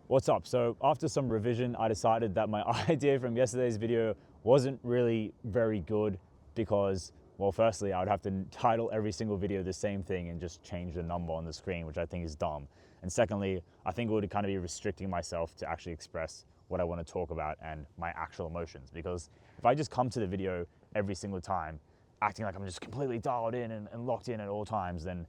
What's up? So after some revision, I decided that my idea from yesterday's video wasn't really very good because, well, firstly, I would have to title every single video the same thing and just change the number on the screen, which I think is dumb. And secondly, I think it would kind of be restricting myself to actually express what I want to talk about and my actual emotions. Because if I just come to the video every single time acting like I'm just completely dialed in and locked in at all times, then,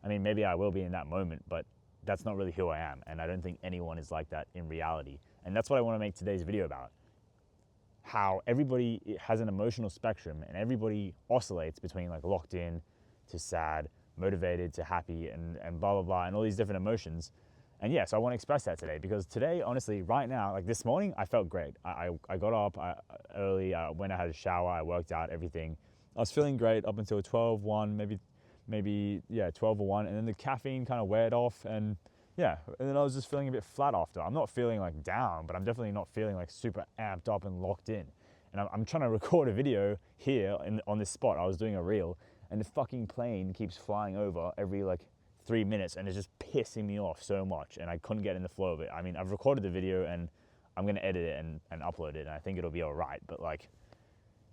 I mean, maybe I will be in that moment, but that's not really who I am, and I don't think anyone is like that in reality. And that's what I want to make today's video about. How everybody has an emotional spectrum and everybody oscillates between like locked in to sad, motivated to happy, and blah, blah, blah, and all these different emotions. And yeah, so I want to express that today because today, honestly, right now, like this morning, I felt great. I got up early, I went, I had a shower, I worked out, everything. I was feeling great up until 12, 1, maybe 12 or 1, and then the caffeine kind of weared off, and yeah, and then I was just feeling a bit flat after. I'm not feeling like down, but I'm definitely not feeling like super amped up and locked in. And I'm trying to record a video here on this spot. I was doing a reel, and the fucking plane keeps flying over every like 3 minutes, and it's just pissing me off so much, and I couldn't get in the flow of it. I mean, I've recorded the video, and I'm gonna edit it and upload it, and I think it'll be all right, but like,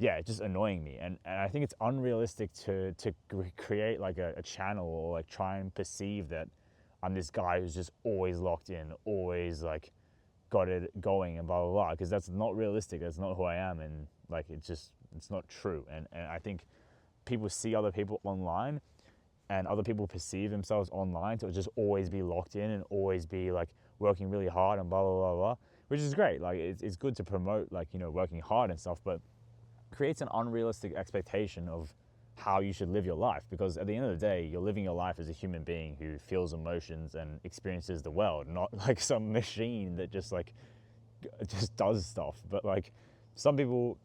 yeah, it's just annoying me. And I think it's unrealistic to create like a channel or like try and perceive that I'm this guy who's just always locked in, always like got it going and blah, blah, blah, because that's not realistic. That's not who I am. And like, it's not true. And I think people see other people online and other people perceive themselves online to just always be locked in and always be like working really hard and blah, blah, blah, blah, which is great. Like it's good to promote like, you know, working hard and stuff, but creates an unrealistic expectation of how you should live your life, because at the end of the day, you're living your life as a human being who feels emotions and experiences the world, not like some machine that just does stuff. But like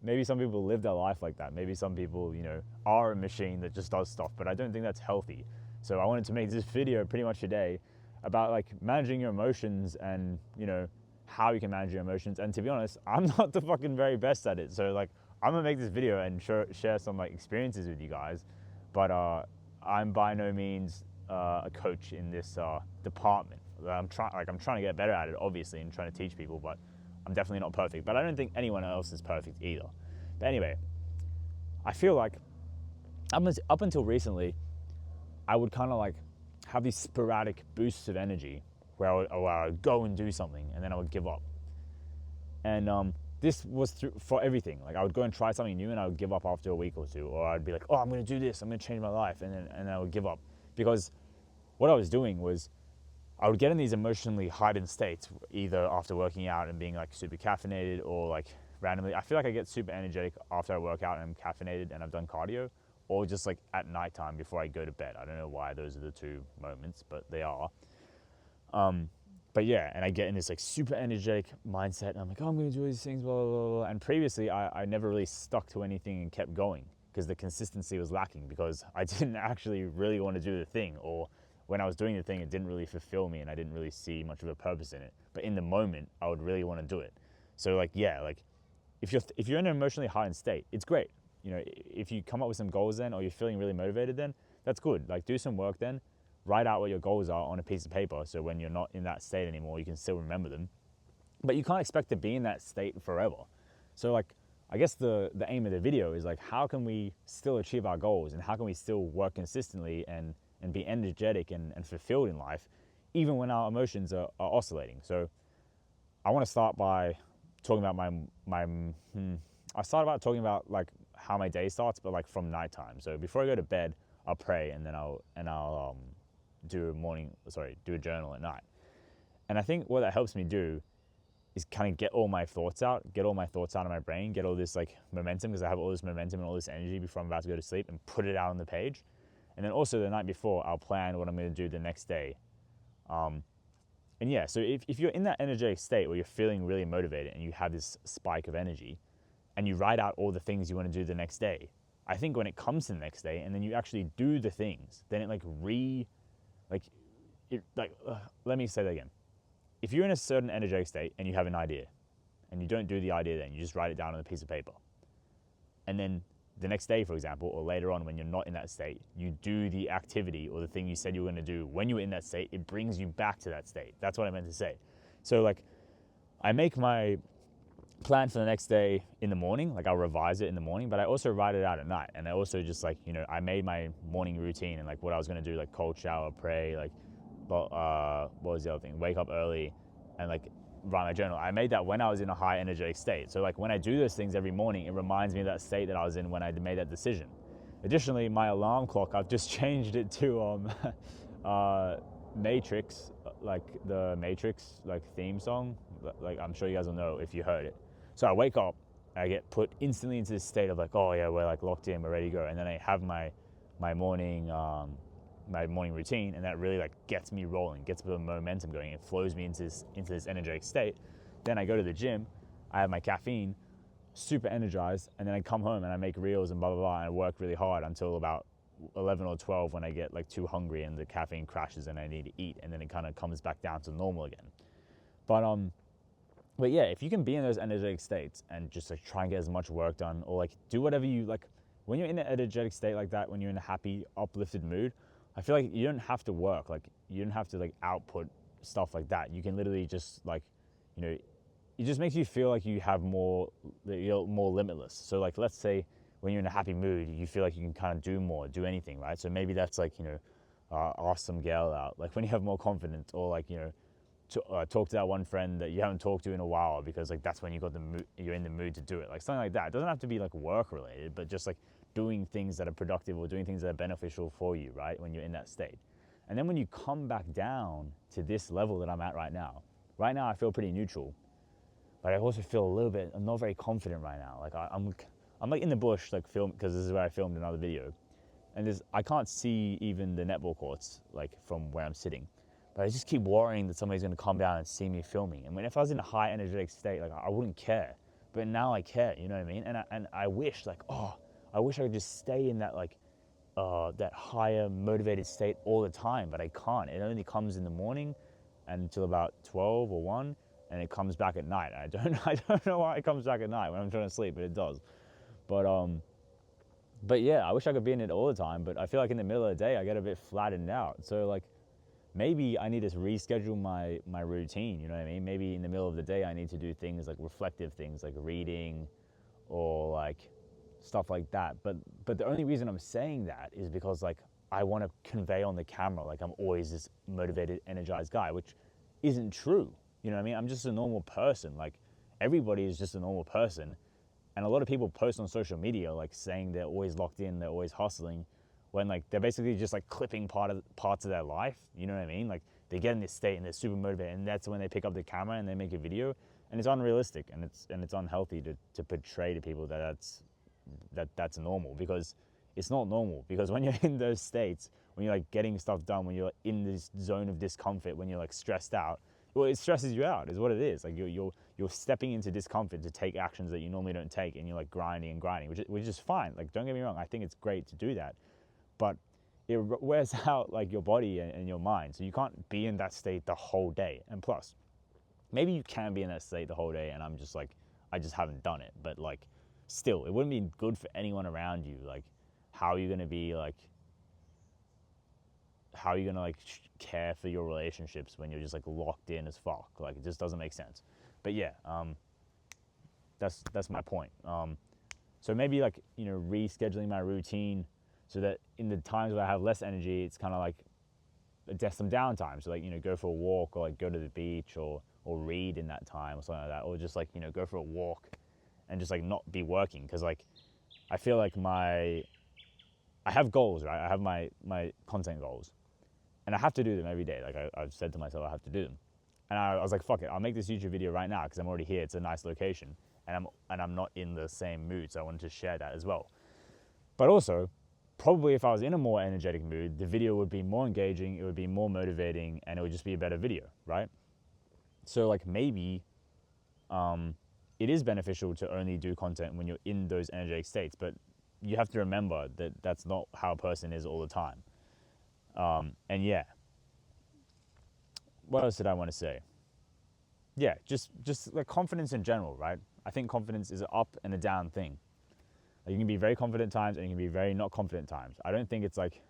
maybe some people live their life like that. Maybe some people, you know, are a machine that just does stuff, but I don't think that's healthy. So I wanted to make this video pretty much today about like managing your emotions and, you know, how you can manage your emotions. And to be honest, I'm not the fucking very best at it. So like, I'm gonna make this video and share some like experiences with you guys, but I'm by no means a coach in this department. I'm trying to get better at it, obviously, and trying to teach people, but I'm definitely not perfect. But I don't think anyone else is perfect either. But anyway, I feel like up until recently, I would kind of like have these sporadic boosts of energy where I would go and do something, and then I would give up. And this was for everything. Like I would go and try something new and I would give up after a week or two, or I'd be like, oh, I'm going to do this, I'm going to change my life, and I would give up, because what I was doing was I would get in these emotionally heightened states, either after working out and being like super caffeinated, or like randomly. I feel like I get super energetic after I work out and I'm caffeinated and I've done cardio, or just like at nighttime before I go to bed. I don't know why those are the two moments, but they are. But yeah, and I get in this like super energetic mindset, and I'm like, oh, I'm gonna do these things, blah, blah, blah, blah. And previously, I never really stuck to anything and kept going because the consistency was lacking, because I didn't actually really want to do the thing, or when I was doing the thing, it didn't really fulfill me and I didn't really see much of a purpose in it. But in the moment, I would really want to do it. So like, yeah, like if you're in an emotionally heightened state, it's great. You know, if you come up with some goals then, or you're feeling really motivated then, that's good. Like do some work then. Write out what your goals are on a piece of paper, so when you're not in that state anymore, you can still remember them. But you can't expect to be in that state forever. So like, I guess the aim of the video is like, how can we still achieve our goals, and how can we still work consistently and be energetic and fulfilled in life, even when our emotions are oscillating. So I want to start by talking about I started about talking about like how my day starts, but like from nighttime. So before I go to bed, I'll pray, and then I'll do a journal at night. And I think what that helps me do is kind of get all my thoughts out of my brain, get all this like momentum, because I have all this momentum and all this energy before I'm about to go to sleep, and put it out on the page. And then also the night before, I'll plan what I'm going to do the next day. And yeah, so if you're in that energetic state where you're feeling really motivated and you have this spike of energy, and you write out all the things you want to do the next day, I think when it comes to the next day and then you actually do the things, then it let me say that again. If you're in a certain energetic state and you have an idea, and you don't do the idea then, you just write it down on a piece of paper. And then the next day, for example, or later on when you're not in that state, you do the activity or the thing you said you were going to do when you were in that state, it brings you back to that state. That's what I meant to say. So like I make my plan for the next day in the morning, like I'll revise it in the morning, but I also write it out at night. And I also just like, I made my morning routine and like what I was going to do, like cold shower, pray, like, what was the other thing? Wake up early and like write my journal. I made that when I was in a high energetic state. So like when I do those things every morning, it reminds me of that state that I was in when I made that decision. Additionally, my alarm clock, I've just changed it to Matrix, like the Matrix like theme song. Like I'm sure you guys will know if you heard it. So I wake up, I get put instantly into this state of like, oh yeah, we're like locked in, we're ready to go. And then I have my morning routine, and that really like gets me rolling, gets the momentum going. It flows me into this energetic state. Then I go to the gym, I have my caffeine, super energized, and then I come home and I make reels and blah blah blah, and I work really hard until about 11 or 12 when I get like too hungry and the caffeine crashes and I need to eat, and then it kind of comes back down to normal again. But yeah, if you can be in those energetic states and just like try and get as much work done, or like do whatever you like, when you're in an energetic state like that, when you're in a happy, uplifted mood, I feel like you don't have to work, like you don't have to like output stuff like that. You can literally just like, it just makes you feel like you have more, you're more limitless. So like, let's say when you're in a happy mood, you feel like you can kind of do more, do anything, right? So maybe that's like, ask some girl out, like when you have more confidence, or like, talk to that one friend that you haven't talked to in a while, because like that's when you're in the mood to do it, like something like that. It doesn't have to be like work related, but just like doing things that are productive or doing things that are beneficial for you, right, when you're in that state. And then when you come back down to this level that I'm at right now I feel pretty neutral, but I also feel a little bit, I'm not very confident right now. Like I'm like in the bush, like film, because this is where I filmed another video, and I can't see even the netball courts like from where I'm sitting. But I just keep worrying that somebody's going to come down and see me filming. And if I was in a high energetic state, like I wouldn't care. But now I care, you know what I mean? And I wish, like, I wish I could just stay in that like that higher motivated state all the time, but I can't. It only comes in the morning and until about 12 or 1, and it comes back at night. I don't know why it comes back at night when I'm trying to sleep, but it does. But yeah, I wish I could be in it all the time, but I feel like in the middle of the day I get a bit flattened out. So like, maybe I need to reschedule my routine, you know what I mean? Maybe in the middle of the day I need to do things like reflective things, like reading or like stuff like that. But the only reason I'm saying that is because like I want to convey on the camera like I'm always this motivated, energized guy, which isn't true. You know what I mean? I'm just a normal person. Like everybody is just a normal person. And a lot of people post on social media like saying they're always locked in, they're always hustling, when like they're basically just like clipping parts of their life. You know what I mean? Like they get in this state and they're super motivated, and that's when they pick up the camera and they make a video, and it's unrealistic and it's unhealthy to portray to people that's normal, because it's not normal. Because when you're in those states, when you're like getting stuff done, when you're in this zone of discomfort, when you're like stressed out, well, it stresses you out is what it is. Like you're stepping into discomfort to take actions that you normally don't take, and you're like grinding, which is fine. Like don't get me wrong, I think it's great to do that, but it wears out like your body and your mind. So you can't be in that state the whole day. And plus, maybe you can be in that state the whole day, and I'm just like, I just haven't done it. But like, still, it wouldn't be good for anyone around you. Like, how are you gonna be like, how are you gonna like care for your relationships when you're just like locked in as fuck? Like, it just doesn't make sense. But yeah, that's my point. So maybe like, rescheduling my routine so that in the times where I have less energy, it's kind of like there's some downtime. So like, go for a walk, or like go to the beach, or read in that time or something like that, or just like, go for a walk and just like not be working. Because like I feel like I have goals, right? I have my content goals, and I have to do them every day. Like I've said to myself, I have to do them. And I was like, fuck it, I'll make this YouTube video right now because I'm already here. It's a nice location, and I'm not in the same mood, so I wanted to share that as well. But also, probably if I was in a more energetic mood, the video would be more engaging, it would be more motivating, and it would just be a better video, right? So like maybe it is beneficial to only do content when you're in those energetic states, but you have to remember that that's not how a person is all the time. And yeah, what else did I want to say? Yeah, just like confidence in general, right? I think confidence is an up and a down thing. Like you can be very confident times and you can be very not confident times. I don't think it's like,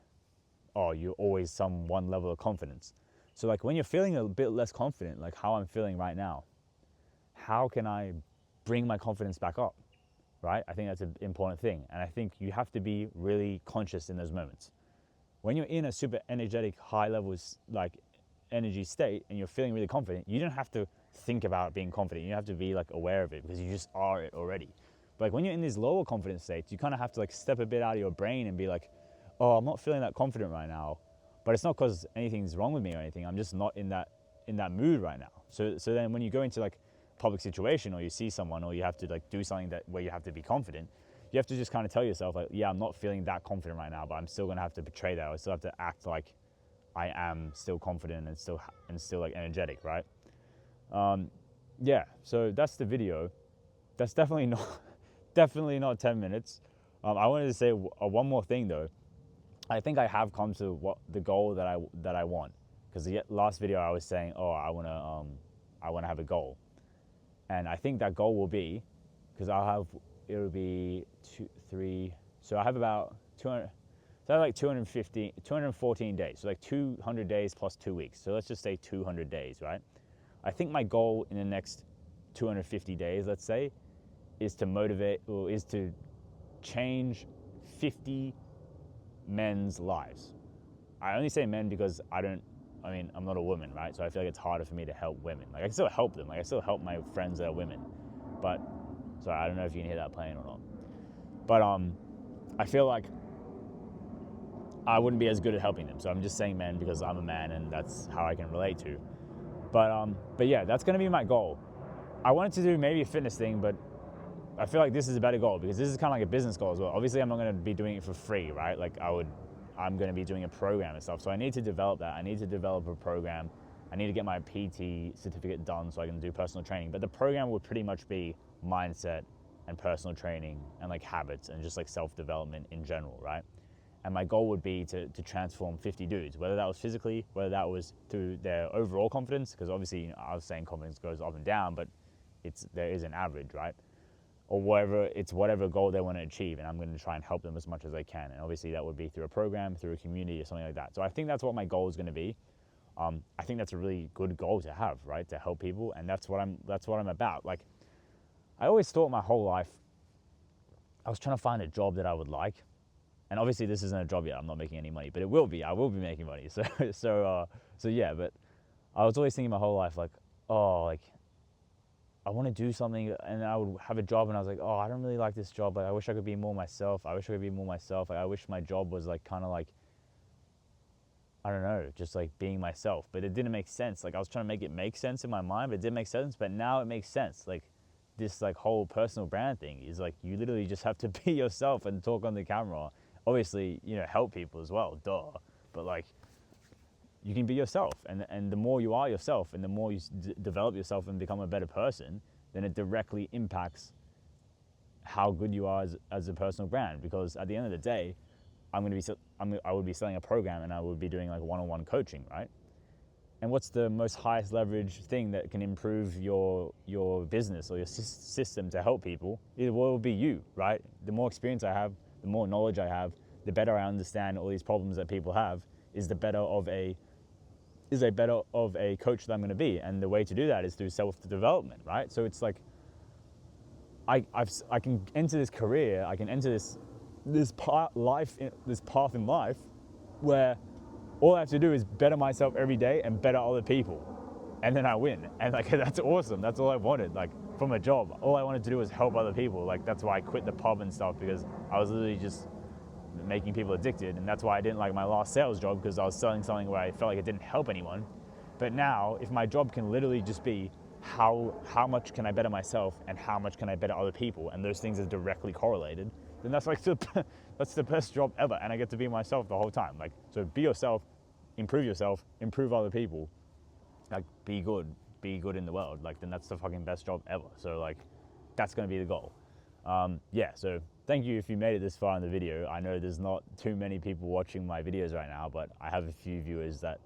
oh, you're always some one level of confidence. So like when you're feeling a bit less confident, like how I'm feeling right now, how can I bring my confidence back up, right? I think that's an important thing. And I think you have to be really conscious in those moments. When you're in a super energetic, high levels, like energy state and you're feeling really confident, you don't have to think about being confident. You have to be like aware of it because you just are it already. But like when you're in these lower confidence states, you kind of have to like step a bit out of your brain and be like, oh, I'm not feeling that confident right now. But it's not because anything's wrong with me or anything. I'm just not in that mood right now. So then when you go into like public situation or you see someone or you have to like do something where you have to be confident, you have to just kind of tell yourself like, yeah, I'm not feeling that confident right now, but I'm still gonna have to portray that. I still have to act like I am still confident and still like energetic, right? Yeah. So that's the video. That's definitely not 10 minutes. I wanted to say one more thing though. I think I have come to the goal that I want, because the last video I was saying, oh, I wanna have a goal, and I think that goal will be, because it'll be 2, 3. So I have about 200. So I have like 214 days. So like 200 days plus 2 weeks. So let's just say 200 days, right? I think my goal in the next 250 days, let's say, is to change 50 men's lives. I only say men because I'm not a woman, right? So I feel like it's harder for me to help women. Like I can still help them. Like I still help my friends that are women. But, sorry, I don't know if you can hear that playing or not. But I feel like I wouldn't be as good at helping them. So I'm just saying men because I'm a man and that's how I can relate to. But yeah, that's gonna be my goal. I wanted to do maybe a fitness thing, but I feel like this is a better goal because this is kind of like a business goal as well. Obviously, I'm not going to be doing it for free, right? Like I'm going to be doing a program and stuff. So I need to develop that. I need to develop a program. I need to get my PT certificate done so I can do personal training. But the program would pretty much be mindset and personal training and like habits and just like self-development in general, right? And my goal would be to transform 50 dudes, whether that was physically, whether that was through their overall confidence, because obviously, I was saying confidence goes up and down, but there is an average, right? Or whatever goal they want to achieve, and I'm going to try and help them as much as I can. And obviously that would be through a program, through a community, or something like that. So I think that's what my goal is going to be. I think that's a really good goal to have, right? To help people, and that's what I'm about. Like, I always thought my whole life I was trying to find a job that I would like, and obviously this isn't a job yet. I'm not making any money, but it will be. I will be making money. So yeah. But I was always thinking my whole life like, oh, like, I want to do something, and I would have a job and I was like, oh, I don't really like this job. Like, I wish I could be more myself. Like, I wish my job was like kind of like, I don't know, just like being myself. But it didn't make sense. Like I was trying to make it make sense in my mind, but it didn't make sense. But now it makes sense. Like this like whole personal brand thing is like, you literally just have to be yourself and talk on the camera. Obviously, help people as well, duh. But like, you can be yourself, and the more you are yourself and the more you develop yourself and become a better person, then it directly impacts how good you are as a personal brand. Because at the end of the day, I would be selling a program and I would be doing like one-on-one coaching, right? And what's the most highest leverage thing that can improve your business or your system to help people? It will be you, right? The more experience I have, the more knowledge I have, the better I understand all these problems that people have, is the better of a coach that I'm going to be. And the way to do that is through self-development, right? So it's like, I can enter this career, I can enter this path in life where all I have to do is better myself every day and better other people, and then I win. And like, that's awesome. That's all I wanted. Like from a job, all I wanted to do was help other people. Like that's why I quit the pub and stuff, because I was literally just making people addicted. And that's why I didn't like my last sales job, because I was selling something where I felt like it didn't help anyone. But now, if my job can literally just be how much can I better myself and how much can I better other people, and those things are directly correlated, then that's like that's the best job ever. And I get to be myself the whole time. Like, so be yourself, improve other people, like be good in the world. Like, then that's the fucking best job ever. So like, that's going to be the goal. Yeah, so thank you if you made it this far in the video. I know there's not too many people watching my videos right now, but I have a few viewers that,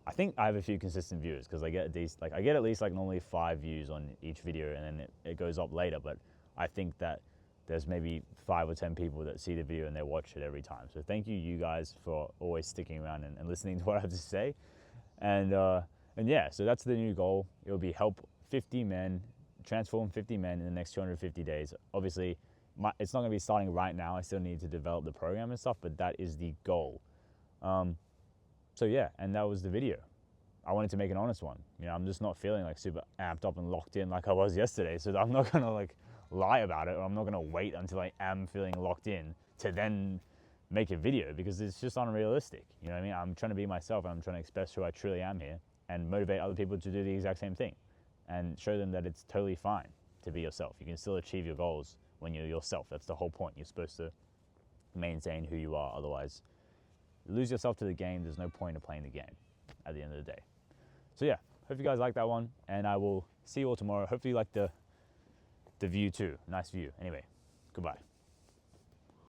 I think I have a few consistent viewers, because I get at least like normally 5 views on each video, and then it goes up later. But I think that there's maybe 5 or 10 people that see the video and they watch it every time. So thank you guys for always sticking around and listening to what I have to say. And yeah, so that's the new goal. It'll be help 50 men, transform 50 men in the next 250 days. Obviously, it's not going to be starting right now. I still need to develop the program and stuff, but that is the goal. So yeah, and that was the video. I wanted to make an honest one. You know, I'm just not feeling like super amped up and locked in like I was yesterday. So I'm not gonna like lie about it, or I'm not gonna wait until I am feeling locked in to then make a video, because it's just unrealistic. You know what I mean? I'm trying to be myself, and I'm trying to express who I truly am here and motivate other people to do the exact same thing and show them that it's totally fine to be yourself. You can still achieve your goals when you're yourself. That's the whole point. You're supposed to maintain who you are. Otherwise, you lose yourself to the game. There's no point in playing the game at the end of the day. So yeah, hope you guys like that one, and I will see you all tomorrow. Hopefully you like the view too. Nice view. Anyway, goodbye.